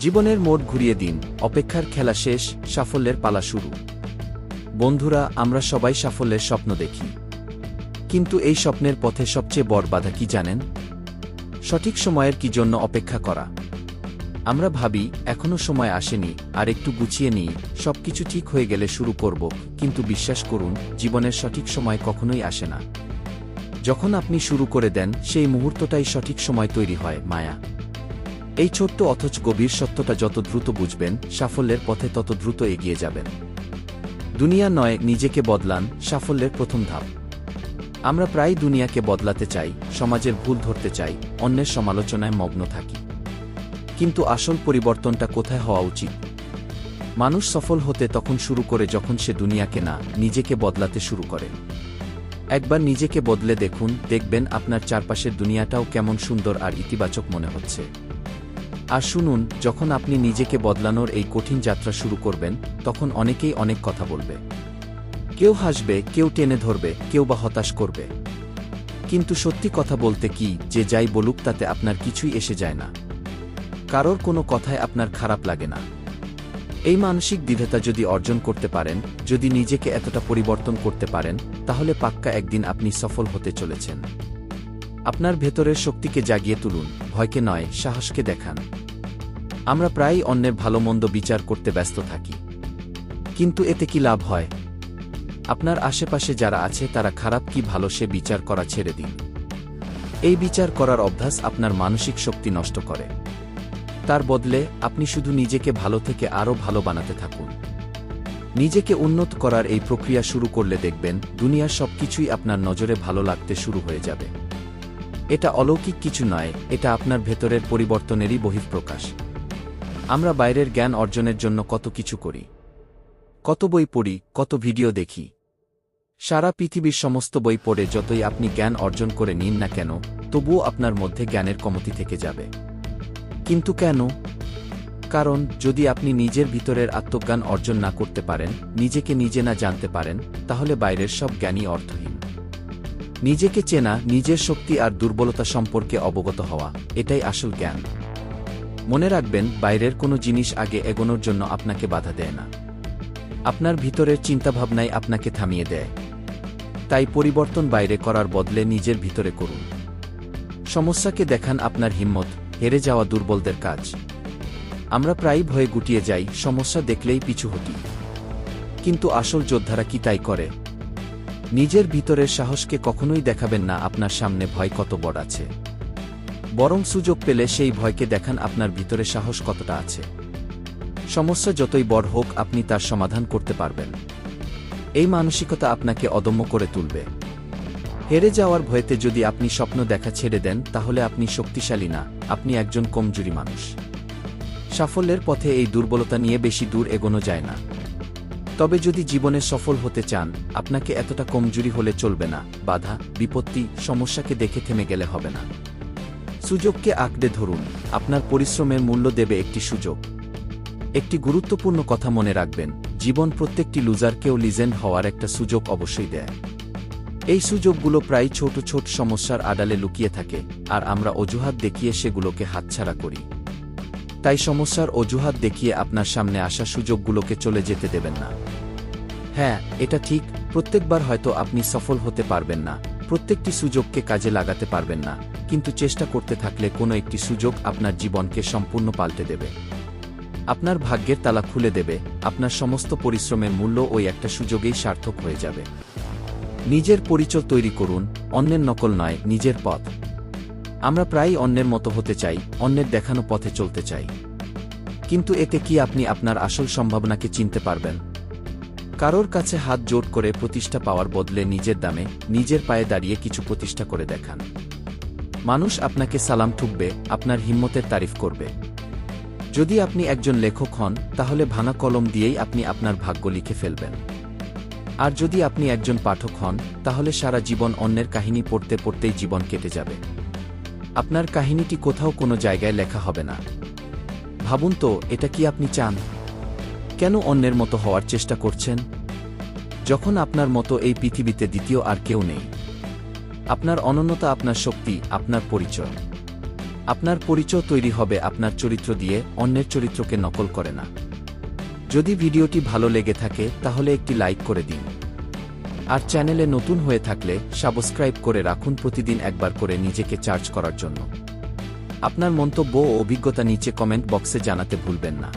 জীবনের মোড় ঘুরিয়ে দিন, অপেক্ষার খেলা শেষ, সাফল্যের পালা শুরু। বন্ধুরা, আমরা সবাই সাফল্যের স্বপ্ন দেখি, কিন্তু এই স্বপ্নের পথে সবচেয়ে বড় বাধা কি জানেন? সঠিক সময়ের কি জন্য অপেক্ষা করা। আমরা ভাবি এখনো সময় আসেনি, আর একটু গুছিয়ে নিই, সবকিছু ঠিক হয়ে গেলে শুরু করব। কিন্তু বিশ্বাস করুন, জীবনের সঠিক সময় কখনোই আসে না। যখন আপনি শুরু করে দেন, সেই মুহূর্তটাই সঠিক সময় তৈরি হয়। মায়া। এই ছোট্ট অথচ গভীর সত্যটা যত দ্রুত বুঝবেন, সাফল্যের পথে তত দ্রুত এগিয়ে যাবেন। দুনিয়া নয়, নিজেকে বদলান, সাফল্যের প্রথম ধাপ। আমরা প্রায় দুনিয়াকে বদলাতে চাই, সমাজের ভুল ধরতে চাই, অন্যের সমালোচনায় মগ্ন থাকি। কিন্তু আসল পরিবর্তনটা কোথায় হওয়া উচিত? মানুষ সফল হতে তখন শুরু করে যখন সে দুনিয়াকে না, নিজেকে বদলাতে শুরু করে। একবার নিজেকে বদলে দেখুন, দেখবেন আপনার চারপাশের দুনিয়াটাও কেমন সুন্দর আর ইতিবাচক মনে হচ্ছে। আর শুনুন, যখন আপনি নিজেকে বদলানোর এই কঠিন যাত্রা শুরু করবেন, তখন অনেকেই অনেক কথা বলবে। কেউ হাসবে, কেউ টেনে ধরবে, কেউ বা হতাশ করবে। কিন্তু সত্যি কথা বলতে কি, যে যাই বলুক তাতে আপনার কিছুই এসে যায় না। কারোর কোনো কথায় আপনার খারাপ লাগে না। এই মানসিক দৃঢ়তা যদি অর্জন করতে পারেন, যদি নিজেকে এতটা পরিবর্তন করতে পারেন, তাহলে পাক্কা একদিন আপনি সফল হতে চলেছেন। আপনার ভেতরের শক্তিকে জাগিয়ে তুলুন, ভয়কে নয়, সাহসকে দেখান। আমরা প্রায়ই অন্যের ভালো মন্দ বিচার করতে ব্যস্ত থাকি, কিন্তু এতে কি লাভ হয়? আপনার আশেপাশে যারা আছে তারা খারাপ কি ভালো সে বিচার করা ছেড়ে দিন। এই বিচার করার অভ্যাস আপনার মানসিক শক্তি নষ্ট করে। তার বদলে আপনি শুধু নিজেকে ভালো থেকে আরও ভালো বানাতে থাকুন। নিজেকে উন্নত করার এই প্রক্রিয়া শুরু করলে দেখবেন, দুনিয়ার সবকিছুই আপনার নজরে ভালো লাগতে শুরু হয়ে যাবে। এটা অলৌকিক কিছু নয়, এটা আপনার ভেতরের পরিবর্তনেরই বহিঃপ্রকাশ। আমরা বাইরের জ্ঞান অর্জনের জন্য কত কিছু করি, কত বই পড়ি, কত ভিডিও দেখি। সারা পৃথিবীর সমস্ত বই পড়ে যতই আপনি জ্ঞান অর্জন করে নিন না কেন, তবুও আপনার মধ্যে জ্ঞানের কমতি থেকে যাবে। কিন্তু কেন? কারণ যদি আপনি নিজের ভিতরের আত্মজ্ঞান অর্জন না করতে পারেন, নিজেকে নিজে না জানতে পারেন, তাহলে বাইরের সব জ্ঞানই অর্থহীন। নিজেকে চেনা, নিজের শক্তি আর দুর্বলতা সম্পর্কে অবগত হওয়া, এটাই আসল জ্ঞান। মনে রাখবেন, বাইরের কোনো জিনিস আগে এগোনোর জন্য আপনাকে বাধা দেয় না। আপনার ভিতরের চিন্তাভাবনাই আপনাকে থামিয়ে দেয়। তাই পরিবর্তন বাইরে করার বদলে নিজের ভিতরে করুন। সমস্যাকে দেখান আপনার হিম্মত, হেরে যাওয়া দুর্বলদের কাজ। আমরা প্রায়ই ভয়ে গুটিয়ে যাই, সমস্যা দেখলেই পিছু হটি। কিন্তু আসল যোদ্ধারা কি তাই করে? নিজের ভিতরের সাহসকে কখনোই দেখাবেন না আপনার সামনে ভয় কত বড় আছে, বরং সুযোগ পেলে সেই ভয়কে দেখান আপনার ভিতরে সাহস কতটা আছে। সমস্যা যতই বড় হোক, আপনি তার সমাধান করতে পারবেন। এই মানসিকতা আপনাকে অদম্য করে তুলবে। হেরে যাওয়ার ভয়েতে যদি আপনি স্বপ্ন দেখা ছেড়ে দেন, তাহলে আপনি শক্তিশালী না, আপনি একজন কমজোরি মানুষ। সাফল্যের পথে এই দুর্বলতা নিয়ে বেশি দূর এগোনো যায় না। তবে যদি জীবনে সফল হতে চান, আপনাকে এতটা কমজোরি হলে চলবে না। বাধা, বিপত্তি, সমস্যাকে দেখে থেমে গেলে হবে না। সুযোগকে আঁকড়ে ধরুন। আপনার পরিশ্রমের মূল্য দেবে একটি সুযোগ। একটি গুরুত্বপূর্ণ কথা মনে রাখবেন, জীবন প্রত্যেকটি লুজারকেও লিজেন্ড হওয়ার একটা সুযোগ অবশ্যই দেয়। এই সুযোগগুলো প্রায় ছোট ছোট সমস্যার আড়ালে লুকিয়ে থাকে, আর আমরা অজুহাত দেখিয়ে সেগুলোকে হাতছাড়া করি। তাই সমস্যার অজুহাত দেখিয়ে আপনার সামনে আসা সুযোগগুলোকে চলে যেতে দেবেন না। হ্যাঁ, এটা ঠিক, প্রত্যেকবার হয়তো আপনি সফল হতে পারবেন না, প্রত্যেকটি সুযোগকে কাজে লাগাতে পারবেন না, কিন্তু চেষ্টা করতে থাকলে কোনো একটি সুযোগ আপনার জীবনকে সম্পূর্ণ পাল্টে দেবে। আপনার ভাগ্যের তালা খুলে দেবে। আপনার সমস্ত পরিশ্রমের মূল্য ওই একটা সুযোগেই সার্থক হয়ে যাবে। নিজের পরিচয় তৈরি করুন, অন্যের নকল নয়, নিজের পথ। আমরা প্রায়ই অন্যের মতো হতে চাই, অন্যের দেখানো পথে চলতে চাই। কিন্তু এতে কি আপনি আপনার আসল সম্ভাবনাকে চিনতে পারবেন? কারোর কাছে হাত জোট করে প্রতিষ্ঠা পাওয়ার বদলে নিজের দামে, নিজের পায়ে দাঁড়িয়ে কিছু প্রতিষ্ঠা করে দেখান। মানুষ আপনাকে সালাম ঠুকবে, আপনার হিম্মতের তারিফ করবে। যদি আপনি একজন লেখক হন, তাহলে ভাঙা কলম দিয়েই আপনি আপনার ভাগ্য লিখে ফেলবেন। আর যদি আপনি একজন পাঠক হন, তাহলে সারা জীবন অন্যের কাহিনী পড়তে পড়তেই জীবন কেটে যাবে। আপনার কাহিনীটি কোথাও কোনো জায়গায় লেখা হবে না। ভাবুন তো, এটা কি আপনি চান? কেন অন্যের মতো হওয়ার চেষ্টা করছেন, যখন আপনার মতো এই পৃথিবীতে দ্বিতীয় আর কেউ নেই? আপনার অনন্যতা আপনার শক্তি, আপনার পরিচয়। আপনার পরিচয় তৈরি হবে আপনার চরিত্র দিয়ে, অন্যের চরিত্রকে নকল করে না। যদি ভিডিওটি ভালো লেগে থাকে তাহলে একটি লাইক করে দিন। আর চ্যানেলে নতুন হয়ে থাকলে সাবস্ক্রাইব করে রাখুন প্রতিদিন একবার করে নিজেকে চার্জ করার জন্য। আপনার মন্তব্য ও অভিজ্ঞতা নিচে কমেন্ট বক্সে জানাতে ভুলবেন না।